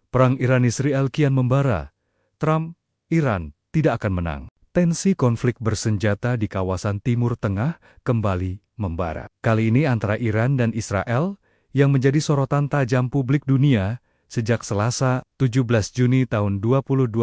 Perang Iran-Israel kian membara. Trump, Iran tidak akan menang. Tensi konflik bersenjata di kawasan Timur Tengah kembali membara. Kali ini antara Iran dan Israel yang menjadi sorotan tajam publik dunia sejak Selasa 17 Juni tahun 2025.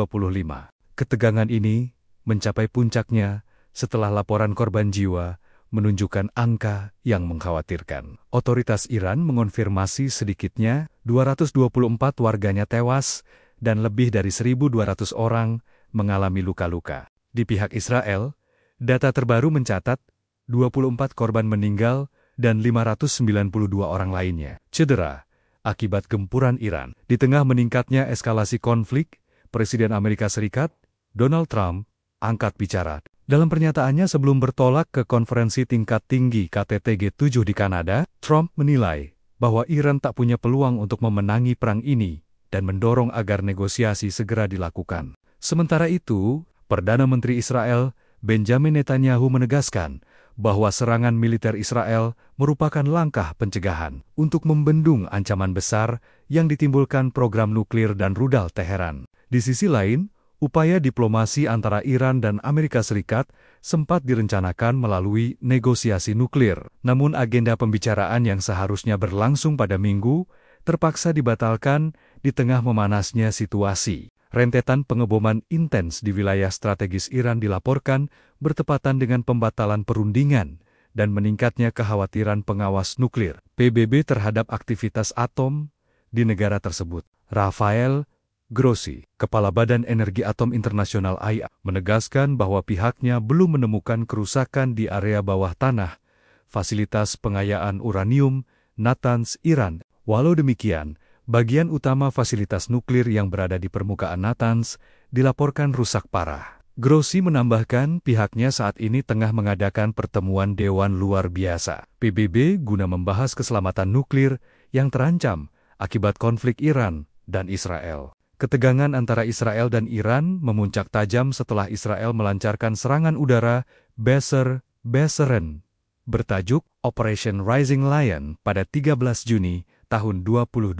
Ketegangan ini mencapai puncaknya setelah laporan korban jiwa menunjukkan angka yang mengkhawatirkan. Otoritas Iran mengonfirmasi sedikitnya 224 warganya tewas dan lebih dari 1.200 orang mengalami luka-luka. Di pihak Israel, data terbaru mencatat 24 korban meninggal dan 592 orang lainnya cedera akibat gempuran Iran. Di tengah meningkatnya eskalasi konflik, Presiden Amerika Serikat, Donald Trump, angkat bicara. Dalam pernyataannya sebelum bertolak ke konferensi tingkat tinggi KTT G7 di Kanada, Trump menilai bahwa Iran tak punya peluang untuk memenangi perang ini dan mendorong agar negosiasi segera dilakukan. Sementara itu, Perdana Menteri Israel, Benjamin Netanyahu menegaskan bahwa serangan militer Israel merupakan langkah pencegahan untuk membendung ancaman besar yang ditimbulkan program nuklir dan rudal Teheran. Di sisi lain, upaya diplomasi antara Iran dan Amerika Serikat sempat direncanakan melalui negosiasi nuklir. Namun agenda pembicaraan yang seharusnya berlangsung pada Minggu terpaksa dibatalkan di tengah memanasnya situasi. Rentetan pengeboman intens di wilayah strategis Iran dilaporkan bertepatan dengan pembatalan perundingan dan meningkatnya kekhawatiran pengawas nuklir PBB terhadap aktivitas atom di negara tersebut. Rafael Grossi, Kepala Badan Energi Atom Internasional (IAEA), menegaskan bahwa pihaknya belum menemukan kerusakan di area bawah tanah fasilitas pengayaan uranium Natanz, Iran. Walau demikian, bagian utama fasilitas nuklir yang berada di permukaan Natanz dilaporkan rusak parah. Grossi menambahkan pihaknya saat ini tengah mengadakan pertemuan Dewan Luar Biasa PBB guna membahas keselamatan nuklir yang terancam akibat konflik Iran dan Israel. Ketegangan antara Israel dan Iran memuncak tajam setelah Israel melancarkan serangan udara Beser-Beseren bertajuk Operation Rising Lion pada 13 Juni tahun 2025.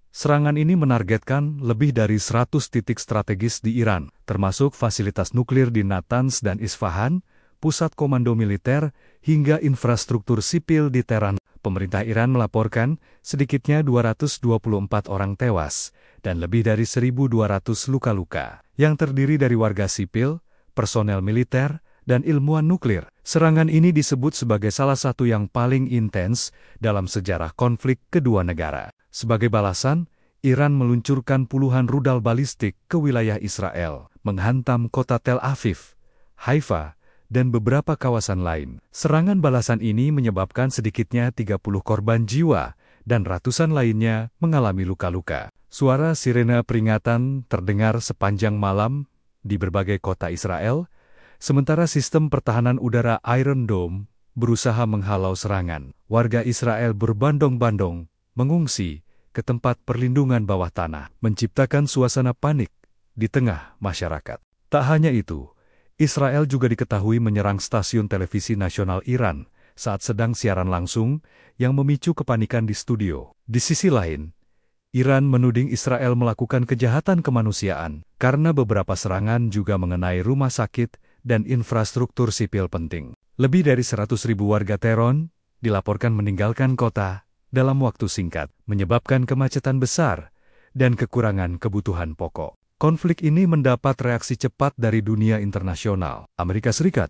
Serangan ini menargetkan lebih dari 100 titik strategis di Iran, termasuk fasilitas nuklir di Natanz dan Isfahan, pusat komando militer, hingga infrastruktur sipil di Tehran. Pemerintah Iran melaporkan sedikitnya 224 orang tewas dan lebih dari 1.200 luka-luka, yang terdiri dari warga sipil, personel militer, dan ilmuwan nuklir. Serangan ini disebut sebagai salah satu yang paling intens dalam sejarah konflik kedua negara. Sebagai balasan, Iran meluncurkan puluhan rudal balistik ke wilayah Israel, menghantam kota Tel Aviv, Haifa, dan beberapa kawasan lain. Serangan balasan ini menyebabkan sedikitnya 30 korban jiwa dan ratusan lainnya mengalami luka-luka. Suara sirena peringatan terdengar sepanjang malam di berbagai kota Israel, sementara sistem pertahanan udara Iron Dome berusaha menghalau serangan. Warga Israel berbondong-bondong mengungsi ke tempat perlindungan bawah tanah, menciptakan suasana panik di tengah masyarakat. Tak hanya itu, Israel juga diketahui menyerang stasiun televisi nasional Iran saat sedang siaran langsung yang memicu kepanikan di studio. Di sisi lain, Iran menuding Israel melakukan kejahatan kemanusiaan karena beberapa serangan juga mengenai rumah sakit dan infrastruktur sipil penting. Lebih dari 100.000 warga Tehran dilaporkan meninggalkan kota dalam waktu singkat, menyebabkan kemacetan besar dan kekurangan kebutuhan pokok. Konflik ini mendapat reaksi cepat dari dunia internasional. Amerika Serikat,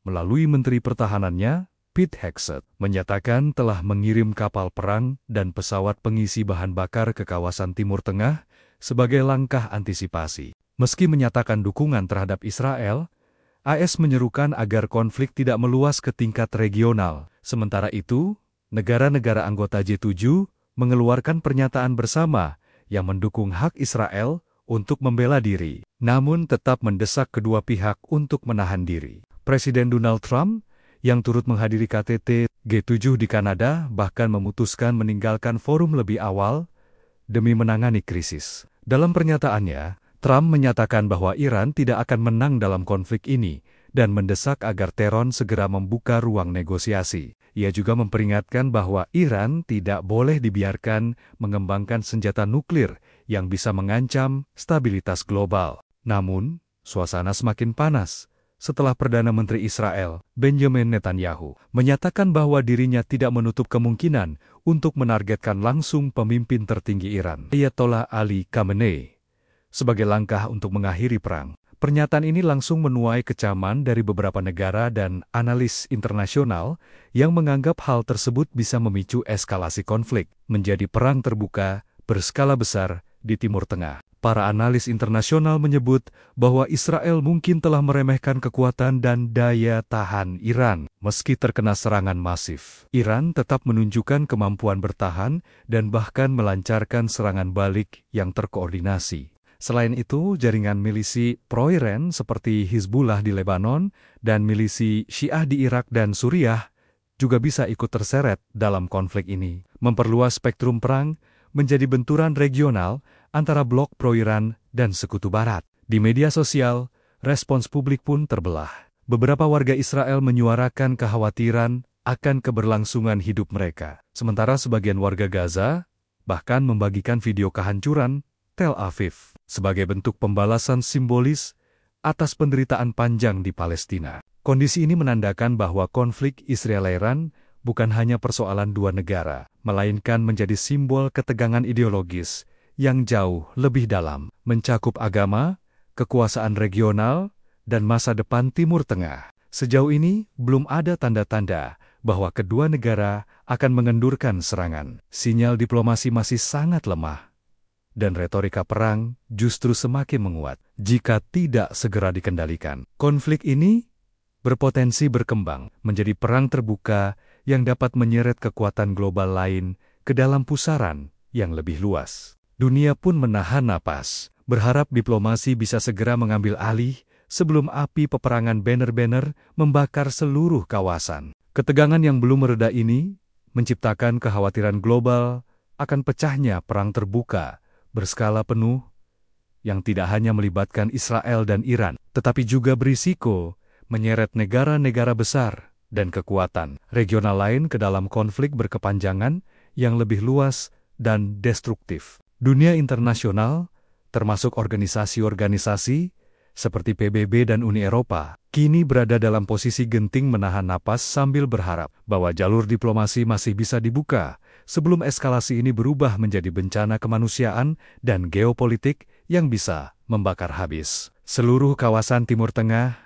melalui Menteri Pertahanannya, Pete Hegseth, menyatakan telah mengirim kapal perang dan pesawat pengisi bahan bakar ke kawasan Timur Tengah sebagai langkah antisipasi. Meski menyatakan dukungan terhadap Israel, AS menyerukan agar konflik tidak meluas ke tingkat regional. Sementara itu, negara-negara anggota G7 mengeluarkan pernyataan bersama yang mendukung hak Israel untuk membela diri, namun tetap mendesak kedua pihak untuk menahan diri. Presiden Donald Trump, yang turut menghadiri KTT G7 di Kanada, bahkan memutuskan meninggalkan forum lebih awal demi menangani krisis. Dalam pernyataannya, Trump menyatakan bahwa Iran tidak akan menang dalam konflik ini dan mendesak agar Tehran segera membuka ruang negosiasi. Ia juga memperingatkan bahwa Iran tidak boleh dibiarkan mengembangkan senjata nuklir yang bisa mengancam stabilitas global. Namun, suasana semakin panas setelah Perdana Menteri Israel, Benjamin Netanyahu, menyatakan bahwa dirinya tidak menutup kemungkinan untuk menargetkan langsung pemimpin tertinggi Iran, Ayatollah Ali Khamenei, sebagai langkah untuk mengakhiri perang. Pernyataan ini langsung menuai kecaman dari beberapa negara dan analis internasional yang menganggap hal tersebut bisa memicu eskalasi konflik menjadi perang terbuka berskala besar di Timur Tengah. Para analis internasional menyebut bahwa Israel mungkin telah meremehkan kekuatan dan daya tahan Iran. Meski terkena serangan masif, Iran tetap menunjukkan kemampuan bertahan dan bahkan melancarkan serangan balik yang terkoordinasi. Selain itu, jaringan milisi pro-Iran seperti Hizbullah di Lebanon dan milisi Syiah di Irak dan Suriah juga bisa ikut terseret dalam konflik ini. Memperluas spektrum perang menjadi benturan regional antara blok pro-Iran dan Sekutu Barat. Di media sosial, respons publik pun terbelah. Beberapa warga Israel menyuarakan kekhawatiran akan keberlangsungan hidup mereka. Sementara sebagian warga Gaza bahkan membagikan video kehancuran Tel Aviv sebagai bentuk pembalasan simbolis atas penderitaan panjang di Palestina. Kondisi ini menandakan bahwa konflik Israel-Iran bukan hanya persoalan dua negara, melainkan menjadi simbol ketegangan ideologis yang jauh lebih dalam, mencakup agama, kekuasaan regional, dan masa depan Timur Tengah. Sejauh ini, belum ada tanda-tanda bahwa kedua negara akan mengendurkan serangan. Sinyal diplomasi masih sangat lemah, dan retorika perang justru semakin menguat jika tidak segera dikendalikan. Konflik ini berpotensi berkembang menjadi perang terbuka yang dapat menyeret kekuatan global lain ke dalam pusaran yang lebih luas. Dunia pun menahan napas, berharap diplomasi bisa segera mengambil alih sebelum api peperangan benar-benar membakar seluruh kawasan. Ketegangan yang belum mereda ini menciptakan kekhawatiran global akan pecahnya perang terbuka berskala penuh yang tidak hanya melibatkan Israel dan Iran, tetapi juga berisiko menyeret negara-negara besar dan kekuatan regional lain ke dalam konflik berkepanjangan yang lebih luas dan destruktif. Dunia internasional, termasuk organisasi-organisasi seperti PBB dan Uni Eropa, kini berada dalam posisi genting menahan napas sambil berharap bahwa jalur diplomasi masih bisa dibuka sebelum eskalasi ini berubah menjadi bencana kemanusiaan dan geopolitik yang bisa membakar habis seluruh kawasan Timur Tengah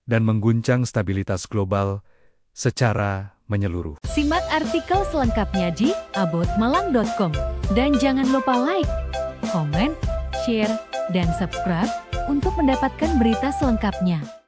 dan mengguncang stabilitas global secara menyeluruh. Simak artikel selengkapnya di aboutmalang.com. Dan jangan lupa like, komen, share, dan subscribe untuk mendapatkan berita selengkapnya.